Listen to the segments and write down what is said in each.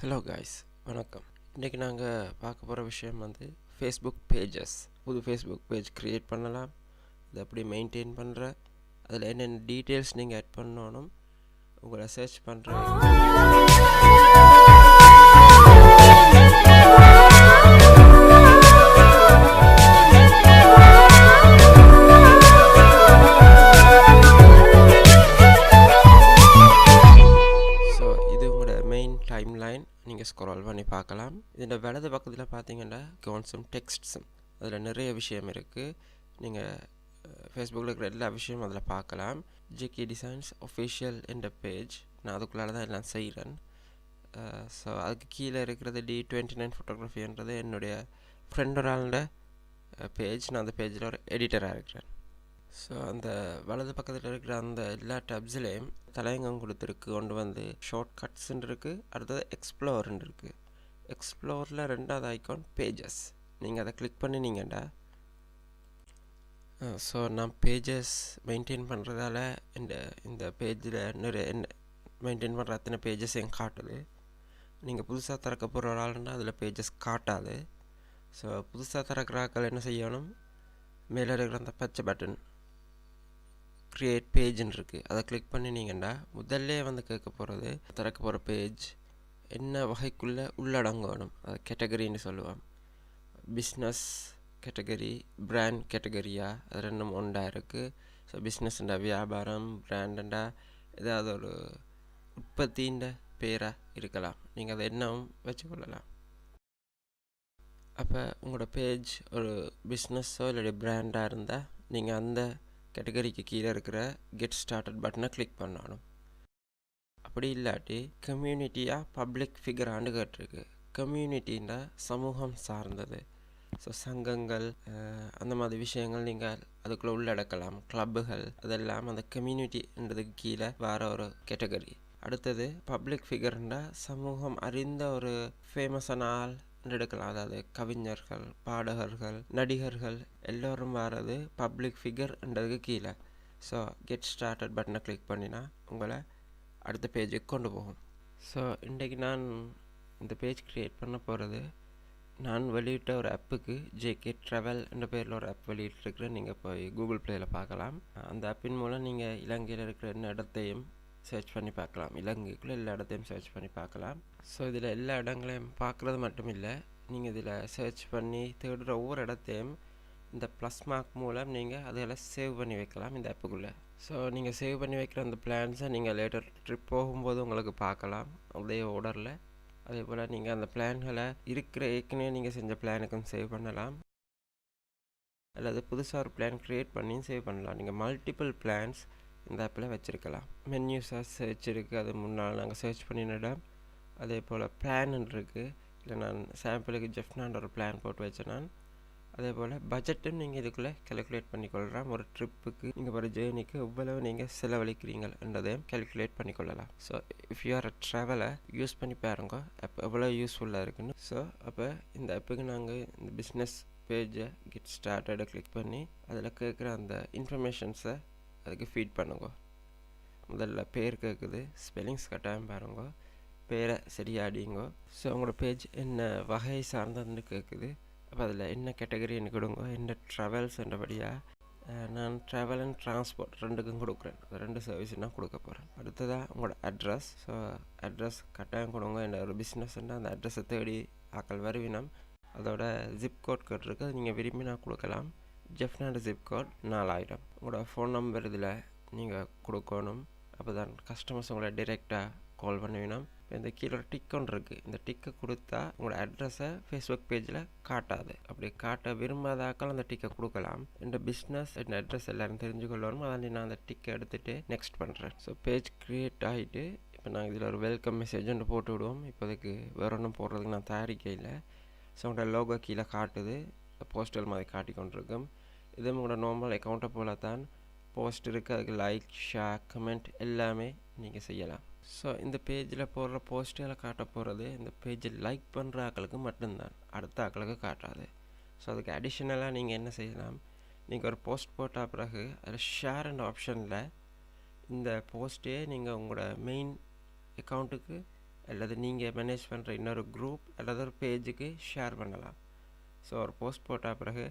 Hello guys, வணக்கம். இன்றைக்கி நாங்கள் பார்க்க போகிற விஷயம் வந்து ஃபேஸ்புக் பேஜஸ். புது ஃபேஸ்புக் பேஜ் க்ரியேட் பண்ணலாம், அதை எப்படி மெயின்டைன் பண்ணுற, அதில் என்னென்ன டீட்டெயில்ஸ் நீங்கள் ஆட் பண்ணணும், உங்களை சர்ச் பண்ணுற டைம்லைன் நீங்கள் ஸ்க்ரோல் பண்ணி பார்க்கலாம். இதில் வலது பக்கத்தில் பார்த்தீங்கன்னா கான்சம் டெக்ஸ்ட்ஸும் அதில் நிறைய விஷயம் இருக்குது. நீங்கள் ஃபேஸ்புக்கில் இருக்கிற எல்லா விஷயமும் அதில் பார்க்கலாம். ஜேகே டிசைன்ஸ் ஒஃபிஷியல் என்ற பேஜ், நான் அதுக்குள்ளால தான் எல்லாம் செய்கிறேன். ஸோ அதுக்கு கீழே இருக்கிறது D29 ஃபோட்டோகிராஃபின்றது என்னுடைய ஃப்ரெண்டோட பேஜ். நான் அந்த பேஜில் ஒரு எடிட்டராக இருக்கிறேன். ஸோ அந்த வலது பக்கத்தில் இருக்கிற அந்த எல்லா டப்ஸ்லேயும் தலையங்கம் கொடுத்துருக்கு. கொண்டு வந்து ஷார்ட் கட்ஸ்ன்னு இருக்குது, அடுத்தது எக்ஸ்ப்ளோர்ன்னு இருக்குது. எக்ஸ்ப்ளோரில் ரெண்டாவது ஐக்கான் பேஜஸ், நீங்கள் அதை கிளிக் பண்ணினீங்கண்டா ஸோ நான் பேஜஸ் மெயின்டைன் பண்ணுறதால இந்த பேஜில் நிறைய மெயின்டைன் பண்ணுற அத்தனை பேஜஸ் என் காட்டுது. நீங்கள் புதுசாக திறக்க போகிற ஒரு ஆளுன்னா அதில் பேஜஸ் காட்டாது. ஸோ புதுசாக திறக்கிற ஆட்கள் என்ன செய்யணும், மேலே இருக்கிற அந்த பச்சை பட்டன் க்ரியேட் பேஜ்ன்னு இருக்குது, அதை கிளிக் பண்ணினீங்கன்னா முதல்ல வந்து கேட்க போகிறது திறக்க போகிற பேஜ் என்ன வகைக்குள்ளே உள்ளடங்கணும். அது கேட்டகரின்னு சொல்லுவான். பிஸ்னஸ் கேட்டகரி, பிராண்ட் கேட்டகரியா, அது ரெண்டும் ஒன்றா இருக்குது. ஸோ பிஸ்னஸ்ண்டா வியாபாரம், பிராண்டண்டா ஏதாவது ஒரு உற்பத்தின்ற பேராக இருக்கலாம். நீங்கள் அதை என்னவும் வச்சுக்கொள்ளலாம். அப்போ உங்களோட பேஜ் ஒரு பிஸ்னஸோ இல்லை பிராண்டாக இருந்தால் நீங்கள் அந்த கேட்டகரிக்கு கீழே இருக்கிற கெட் ஸ்டார்டட் பட்டனை கிளிக் பண்ணணும். அப்படி இல்லாட்டி கம்யூனிட்டியாக பப்ளிக் ஃபிகரான்னு கேட்டிருக்கு. கம்யூனிட்டின்னா சமூகம் சார்ந்தது. ஸோ சங்கங்கள் அந்த மாதிரி விஷயங்கள் நீங்கள் அதுக்குள்ளே உள்ளடக்கலாம். கிளப்புகள் அதெல்லாம் அந்த கம்யூனிட்டின்றதுக்கு கீழே வர ஒரு கேட்டகரி. அடுத்தது பப்ளிக் ஃபிகர்னா சமூகம் அறிந்த ஒரு ஃபேமஸான ஆள் எடுக்கலாம். அதாவது கவிஞர்கள், பாடகர்கள், நடிகர்கள் எல்லோரும் வர்றது பப்ளிக் ஃபிகர்ன்றதுக்கு கீழே. ஸோ கெட் ஸ்டார்டட் பட்டனை கிளிக் பண்ணினா உங்களை அடுத்த பேஜுக்கு கொண்டு போகும். ஸோ இன்றைக்கு நான் இந்த பேஜ் க்ரியேட் பண்ண போகிறது, நான் வெளியிட்ட ஒரு ஆப்புக்கு JK0002 என்ற பேரில் ஒரு ஆப் வெளியிட்டிருக்கிறேன். நீங்கள் போய் கூகுள் ப்ளேயில் பார்க்கலாம். அந்த ஆப்பின் மூலம் நீங்கள் இலங்கையில் இருக்கிற என்ன இடத்தையும் சர்ச் பண்ணி பார்க்கலாம். இலங்கைக்குள்ளே எல்லா இடத்தையும் சர்ச் பண்ணி பார்க்கலாம். ஸோ இதில் எல்லா இடங்களையும் பார்க்குறது மட்டும் இல்லை, நீங்கள் இதில் சர்ச் பண்ணி தேடுற ஒவ்வொரு இடத்தையும் இந்த ப்ளஸ் மார்க் மூலம் நீங்கள் அதில் சேவ் பண்ணி வைக்கலாம் இந்த ஆப்புக்குள்ளே. ஸோ நீங்கள் சேவ் பண்ணி வைக்கிற அந்த பிளான்ஸை நீங்கள் லேட்டர் ட்ரிப் போகும்போது உங்களுக்கு பார்க்கலாம் அதே ஆர்டரில். அதே போல் நீங்கள் அந்த பிளான்களை இருக்கிற ஏற்கனவே நீங்கள் செஞ்ச பிளானுக்கும் சேவ் பண்ணலாம், அல்லது புதுசாக ஒரு பிளான் க்ரியேட் பண்ணி சேவ் பண்ணலாம். நீங்கள் மல்டிபிள் பிளான்ஸ் இந்த ஆப்பில் வச்சுருக்கலாம். மென்யூஸாக சர்ச் இருக்குது, அது முன்னால் நாங்கள் சர்ச் பண்ணினிடம். அதே போல் பிளான் இருக்குது, இல்லை நான் சாம்பிளுக்கு ஜெஃப்னான்ற ஒரு பிளான் போட்டு வச்சேன் நான். அதே போல் பட்ஜெட்டும் நீங்கள் இதுக்குள்ளே கேல்குலேட் பண்ணிக்கொள்ளலாம். ஒரு ட்ரிப்புக்கு நீங்கள் ஒரு ஜேர்னிக்கு எவ்வளவு நீங்கள் செலவழிக்கிறீங்கன்றதையும் கேல்குலேட் பண்ணிக்கொள்ளலாம். So if you are a ட்ராவலை யூஸ் பண்ணி பாருங்க அப்போ எவ்வளோ யூஸ்ஃபுல்லாக இருக்குன்னு. ஸோ அப்போ இந்த ஆப்புக்கு நாங்கள் இந்த பிஸ்னஸ் பேஜை கெட் ஸ்டார்டடை கிளிக் பண்ணி அதில் கேட்குற அந்த இன்ஃபர்மேஷன்ஸை அதுக்கு ஃபீட் பண்ணுங்க. முதல்ல பேர் கேட்குது, ஸ்பெல்லிங்ஸ் கட்டாயம் பாருங்க, பேரை சரியாடிங்க. ஸோ உங்களோட பேஜ் என்ன வகை சார்ந்ததுன்னு கேட்குது. அப்போ அதில் என்ன கேட்டகரின்னு கொடுங்க. என்ன ட்ராவல்ஸ்ன்றபடியாக நான் ட்ராவல் அண்ட் ட்ரான்ஸ்போர்ட் ரெண்டுக்கும் கொடுக்குறேன். ரெண்டு சர்வீஸ் நான் கொடுக்க போகிறேன். அடுத்ததாக உங்களோட அட்ரஸ். ஸோ அட்ரஸ் கட்டாயம் கொடுங்க. என்ன ஒரு பிஸ்னஸ்ன்னா அந்த அட்ரஸை தேடி ஆக்கள் வருவினம். அதோட ஜிப் கோட் கேட்டிருக்கு, அது நீங்கள் விரும்பி நான் கொடுக்கலாம். ஜெஃப்னாண்ட ஜிப் கோட் 4000. உங்களோட ஃபோன் நம்பர் இதில் நீங்கள் கொடுக்கணும். அப்போ தான் கஸ்டமர்ஸ் உங்களை டிரெக்டாக கால் பண்ணுவினோம். இப்போ இந்த கீழே ஒரு டிக் ஒன்று இருக்குது, இந்த டிக்கை கொடுத்தா உங்களோட அட்ரஸை ஃபேஸ்புக் பேஜில் காட்டாது. அப்படி காட்ட விரும்பாதாக்கள் அந்த டிக்கை கொடுக்கலாம். இந்த பிஸ்னஸ் இந்த அட்ரஸ் எல்லோரும் தெரிஞ்சுக்கொள்ளணும். அதாண்டி நான் அந்த டிக்கை எடுத்துகிட்டு நெக்ஸ்ட் பண்ணுறேன். ஸோ பேஜ் க்ரியேட் ஆகிட்டு இப்போ நாங்கள் இதில் ஒரு வெல்கம் மெசேஜ் ஒன்று போட்டு விடுவோம். இப்போதைக்கு வேறு ஒன்றும் போடுறதுக்கு நான் தயாரிக்கையில். ஸோ உங்களோட லோகோ கீழே காட்டுது, போஸ்டல் மாதிரி காட்டி கொண்டிருக்கும். இது உங்களோட நார்மல் அக்கௌண்ட்டை போல தான் போஸ்ட் இருக்குது, அதுக்கு லைக், ஷேர், கமெண்ட் எல்லாமே நீங்கள் செய்யலாம். ஸோ இந்த பேஜில் போடுற போஸ்ட்டுகளை காட்ட போகிறது இந்த பேஜில் லைக் பண்ணுற ஆக்களுக்கு மட்டும்தான், அடுத்த ஆக்களுக்கு காட்டாது. ஸோ அதுக்கு அடிஷ்னலாக நீங்கள் என்ன செய்யலாம், நீங்கள் ஒரு போஸ்ட் போட்ட பிறகு அதில் ஷேர் ஆப்ஷனில் இந்த போஸ்ட்டே நீங்கள் உங்களோட மெயின் அக்கௌண்ட்டுக்கு அல்லது நீங்கள் மேனேஜ் பண்ணுற இன்னொரு குரூப் அல்லது ஒரு பேஜுக்கு ஷேர் பண்ணலாம். ஸோ ஒரு போஸ்ட் போட்ட பிறகு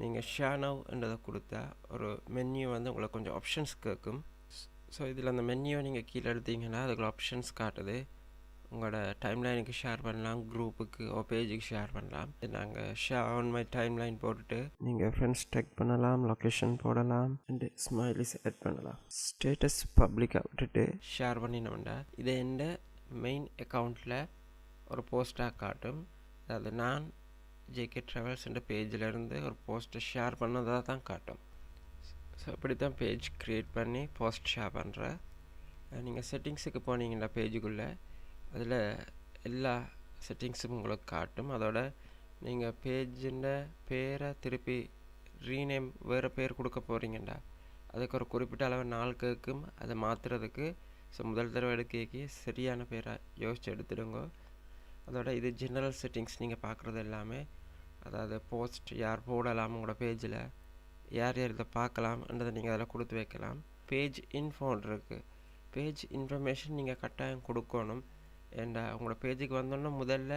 நீங்கள் ஷேர் நவ்ன்றதை கொடுத்தா ஒரு மென்யூ வந்து உங்களுக்கு கொஞ்சம் ஆப்ஷன்ஸ் கேட்கும். ஸோ இதில் அந்த மென்யூவை நீங்கள் கீழே எடுத்தீங்கன்னா அதுக்குள்ள ஆப்ஷன்ஸ் காட்டுது. உங்களோட டைம்லைனுக்கு ஷேர் பண்ணலாம், குரூப்புக்கு பேஜுக்கு ஷேர் பண்ணலாம். நாங்கள் ஷேர் ஆன் மை டைம்லைன் போட்டுட்டு நீங்கள் ஃப்ரெண்ட்ஸ் டெக் பண்ணலாம், லொக்கேஷன் போடலாம், அண்டு ஸ்மைலிஸ் ஆட் பண்ணலாம். ஸ்டேட்டஸ் பப்ளிக்காக விட்டுட்டு ஷேர் பண்ணினோம்னா இதை எந்த மெயின் அக்கௌண்ட்டில் ஒரு போஸ்ட்டாக காட்டும். அதாவது நான் JK ட்ராவல்ஸ் என்ற பேஜிலேருந்து ஒரு போஸ்ட்டை ஷேர் பண்ணதாக தான் காட்டும். ஸோ இப்படி தான் பேஜ் க்ரியேட் பண்ணி போஸ்ட் ஷேர் பண்ணுறேன். நீங்கள் செட்டிங்ஸுக்கு போனீங்கன்னா பேஜுக்குள்ளே அதில் எல்லா செட்டிங்ஸும் உங்களுக்கு காட்டும். அதோட நீங்கள் பேஜின் பேரை திருப்பி ரீநேம் வேறு பேர் கொடுக்க போகிறீங்கண்டா அதுக்கு ஒரு குறிப்பிட்ட அளவு நாள் கேட்கும். அதை மாற்றுறதுக்கு ஸோ முதல் தடவை எடுக்க சரியான பேரை யோசித்து எடுத்துடுங்க. அதோட இது ஜெனரல் செட்டிங்ஸ் நீங்கள் பார்க்குறது எல்லாமே, அதாவது போஸ்ட் யார் போடலாம் உங்களோட பேஜில், யார் யார் இதை பார்க்கலாம்ன்றதை நீங்கள் அதில் கொடுத்து வைக்கலாம். பேஜ் இன்ஃபோன் இருக்குது. பேஜ் இன்ஃபர்மேஷன் நீங்கள் கட்டாயம் கொடுக்கணும். ஏண்டா உங்களோட பேஜுக்கு வந்தோன்னா முதல்ல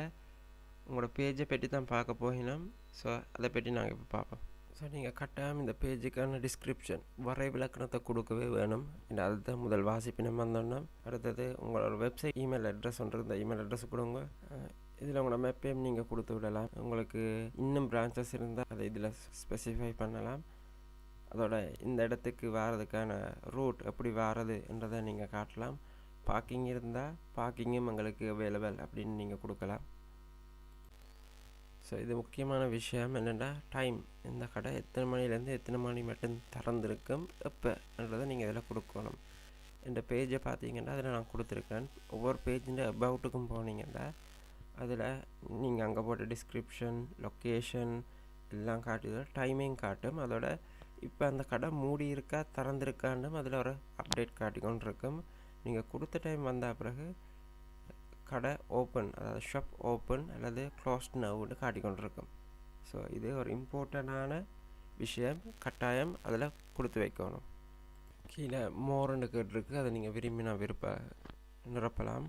உங்களோட பேஜை பற்றி தான் பார்க்க போகினோம். ஸோ அதை பற்றி நாங்கள் இப்போ பார்ப்போம். ஸோ நீங்கள் கட்டாயம் இந்த பேஜுக்கான டிஸ்கிரிப்ஷன் வரை விளக்கணத்தை கொடுக்கவே வேணும். இந்த அதுதான் முதல் வாசிப்பினம் வந்தோன்னா. அடுத்தது உங்களோட வெப்சைட் இமெயில் அட்ரஸ் ஒன்று இந்த இமெயில் அட்ரஸ் கொடுங்க. இதில் உங்களோட மெப்பையும் நீங்கள் கொடுத்து விடலாம். உங்களுக்கு இன்னும் பிரான்ச்சஸ் இருந்தால் அதை இதில் ஸ்பெசிஃபை பண்ணலாம். அதோட இந்த இடத்துக்கு வாரதுக்கான ரூட் எப்படி வாரதுன்றதை நீங்கள் காட்டலாம். பார்க்கிங் இருந்தால் பார்க்கிங்கும் எங்களுக்கு அவைலபிள் அப்படின்னு நீங்கள் கொடுக்கலாம். ஸோ இது முக்கியமான விஷயம் என்னென்னா டைம், இந்த கடை எத்தனை மணிலேருந்து எத்தனை மணி மட்டும் திறந்துருக்கும் எப்போன்றதை நீங்கள் இதில் கொடுக்கணும். இந்த பேஜை பார்த்தீங்கன்னா அதில் நான் கொடுத்துருக்கேன். ஒவ்வொரு பேஜின் அபவுட்டுக்கும் போனீங்கன்னா அதில் நீங்கள் அங்கே போட்ட டிஸ்கிரிப்ஷன், லொக்கேஷன் எல்லாம் காட்டுதல், டைமிங் காட்டும். அதோட இப்போ அந்த கடை மூடி இருக்கா திறந்துருக்கான்னு அதில் ஒரு அப்டேட் காட்டிக்கொண்டு இருக்கும். நீங்கள் கொடுத்த டைம் வந்த பிறகு கடை ஓப்பன், அதாவது ஷாப் ஓப்பன் அல்லது க்ளோஸ்ட் நவ்னு காட்டிக்கொண்டிருக்கும். ஸோ இது ஒரு இம்பார்ட்டண்டான விஷயம், கட்டாயம் அதில் கொடுத்து வைக்கணும். கீழே கேட்டிருக்கு, அதை நீங்கள் விரும்பினா நிரப்பலாம்.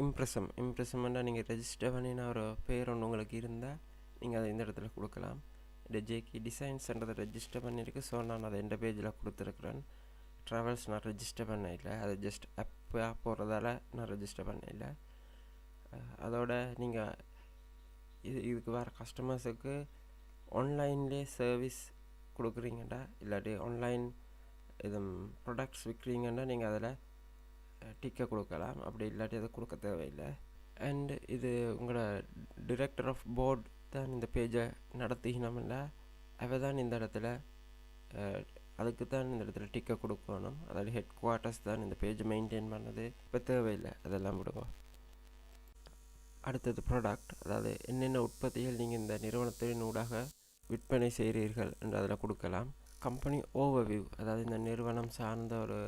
இம்ப்ரெஷம்னா நீங்கள் ரெஜிஸ்டர் பண்ணின ஒரு பேர் ஒன்று உங்களுக்கு இருந்தால் நீங்கள் அதை இந்த இடத்துல கொடுக்கலாம். இந்த JK டிசைன்ஸ்ன்றதை ரெஜிஸ்டர் பண்ணியிருக்கு. ஸோ நான் அதை எந்த பேஜில் கொடுத்துருக்குறேன். ட்ராவல்ஸ் நான் ரெஜிஸ்டர் பண்ண இல்லை, அது ஜஸ்ட் ஆப்பாக போகிறதால நான் ரெஜிஸ்டர் பண்ண இல்லை. அதோட நீங்கள் இதுக்கு வர கஸ்டமர்ஸுக்கு ஆன்லைன்லேயே சர்வீஸ் கொடுக்குறீங்கடா, இல்லாட்டி ஆன்லைன் இது ப்ராடக்ட்ஸ் விற்கிறீங்கன்னா நீங்கள் அதில் டிக்கை கொடுக்கலாம். அப்படி இல்லாட்டி அதை கொடுக்க தேவையில்லை. அண்டு இது உங்களோட டிரெக்டர் ஆஃப் போர்ட் தான் இந்த பேஜை நடத்தினோம்னா அவ தான் இந்த இடத்துல அதுக்கு தான் இந்த இடத்துல டிக்கை கொடுக்கணும். அதாவது ஹெட் குவார்ட்டர்ஸ் தான் இந்த பேஜை மெயின்டைன் பண்ணது. இப்போ தேவையில்லை, அதெல்லாம் விடுவோம். அடுத்தது ப்ராடக்ட், அதாவது என்னென்ன உற்பத்திகள் நீங்கள் இந்த நிறுவனத்தின் ஊடாக விற்பனை செய்கிறீர்கள் என்று அதில் கொடுக்கலாம். கம்பெனி ஓவர்வியூ, அதாவது இந்த நிறுவனம் சார்ந்த ஒரு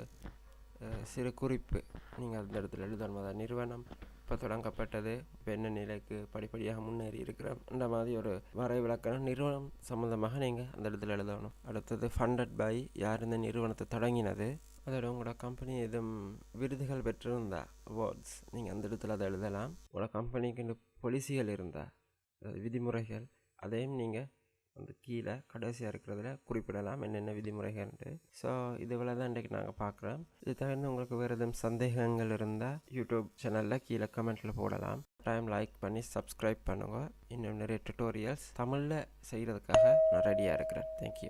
சிறு குறிப்பு நீங்கள் அந்த இடத்துல எழுதணும். அதாவது நிறுவனம் இப்போ தொடங்கப்பட்டது, இப்போ என்ன நிலைக்கு படிப்படியாக முன்னேறி இருக்கிறோம், இந்த மாதிரி ஒரு வரை விளக்கணும் நிறுவனம் சம்மந்தமாக நீங்கள் அந்த இடத்துல எழுதணும். அடுத்தது ஃபண்டட் பை, யார் இந்த நிறுவனத்தை தொடங்கினது, அதோட உங்களோட கம்பெனி எதுவும் விருதுகள் பெற்றிருந்தா அவார்ட்ஸ் நீங்கள் அந்த இடத்துல அதை எழுதலாம். உங்களோட கம்பெனிக்கு பாலிசிகள் இருந்தால், அதாவது விதிமுறைகள், அதையும் நீங்கள் அந்த கீழே கடைசியாக இருக்கிறதுல குறிப்பிடலாம் என்னென்ன விதிமுறைகள்ன்ட்டு. ஸோ இது இவ்வளோ தான் இன்றைக்கு நாங்கள் பார்க்குறோம். இது தவிர உங்களுக்கு வேறு எதுவும் சந்தேகங்கள் இருந்தால் யூடியூப் சேனலில் கீழே கமெண்ட்டில் போடலாம். லைக் பண்ணி சப்ஸ்கிரைப் பண்ணுங்கள். இன்னும் நிறைய டுட்டோரியல்ஸ் தமிழில் செய்கிறதுக்காக நான் ரெடியாக இருக்கிறேன். தேங்க்யூ.